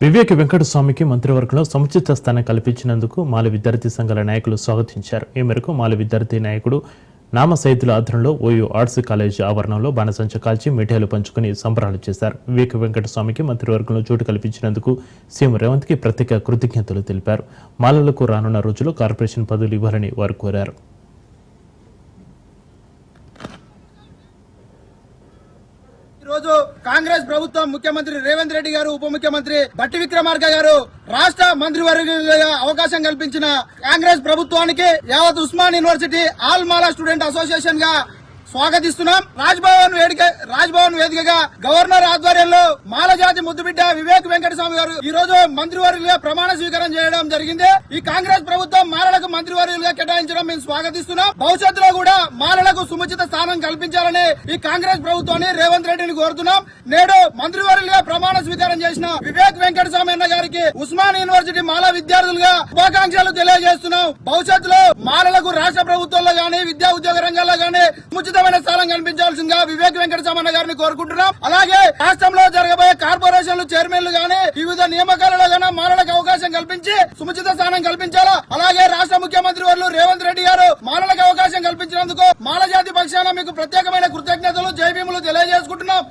వివేక్ వెంకటస్వామికి మంత్రివర్గంలో సముచిత స్థానం కల్పించినందుకు మాల విద్యార్థి సంఘాల నాయకులు స్వాగతించారు. ఈ మేరకు మాల విద్యార్థి నాయకుడు నామ సైదుల ఆధ్వర్యంలో ఓయూ ఆర్ట్స్ కాలేజీ ఆవరణంలో బాణసంచ కాల్చి మిఠాయిలు పంచుకుని సంబరాలు చేశారు. వివేక్ వెంకటస్వామికి మంత్రివర్గంలో చోటు కల్పించినందుకు సీఎం రేవంత్ కి ప్రత్యేక కృతజ్ఞతలు తెలిపారు. మాలలకు రానున్న రోజుల్లో కార్పొరేషన్ పదవులు ఇవ్వాలని వారు కోరారు. రోజు కాంగ్రెస్ ప్రభుత్వం ముఖ్యమంత్రి రేవంత్ రెడ్డి గారు, ఉప ముఖ్యమంత్రి బట్టి విక్రమార్క గారు రాష్ట్ర మంత్రివర్గంగా అవకాశం కల్పించిన కాంగ్రెస్ ప్రభుత్వానికి యావత్ ఉస్మాన్ యూనివర్సిటీ ఆల్ మాలా స్టూడెంట్ అసోసియేషన్ గా స్వాగతిస్తున్నాం. రాజ్భవన్ వేదికగా గవర్నర్ ఆధ్వర్యంలో మాల జాతి ముద్దుబిడ్డ వివేక్ వెంకటస్వామి గారు ఈ రోజు మంత్రివర్యులుగా ప్రమాణ స్వీకారం చేయడం జరిగింది. ఈ కాంగ్రెస్ ప్రభుత్వం మాలలకు మంత్రివర్యులుగా కేటాయించడం మేము స్వాగతిస్తున్నాం. భవిష్యత్తులో కూడా మాలలకు సముచిత స్థానం కల్పించాలని ఈ కాంగ్రెస్ ప్రభుత్వాన్ని రేవంత్ రెడ్డిని కోరుతున్నాం. నేడు మంత్రివర్యులుగా ప్రమాణ స్వీకారం చేసిన వివేక్ వెంకటస్వామి అన్న గారికి ఉస్మాన్ యూనివర్సిటీ మాల విద్యార్థులుగా శుభాకాంక్షలు తెలియజేస్తున్నాం. భవిష్యత్తులో మాలలకు రాష్ట్ర ప్రభుత్వంలో గానీ, విద్యా ఉద్యోగ రంగాల్లో గానీ సముచితమైన స్థానం కల్పించాల్సిందిగా వివేక్ వెంకటస్వామి గారిని కోరుకుంటున్నాం. అలాగే రాష్ట్రంలో జరగబోయే కార్పొరేషన్లు చైర్మన్లు గానీ, వివిధ నియామకాలలో గానీ మాలలకు అవకాశం కల్పించి సముచిత స్థానం కల్పించాలా. అలాగే రాష్ట్ర ముఖ్యమంత్రి వర్యులు రేవంత్ రెడ్డి గారు మాలలకు అవకాశం కల్పించినందుకు మాల జాతి పక్షాన మీకు ప్రత్యేకమైన కృతజ్ఞతలు, జై భీములు తెలియజేసుకుంటున్నాం.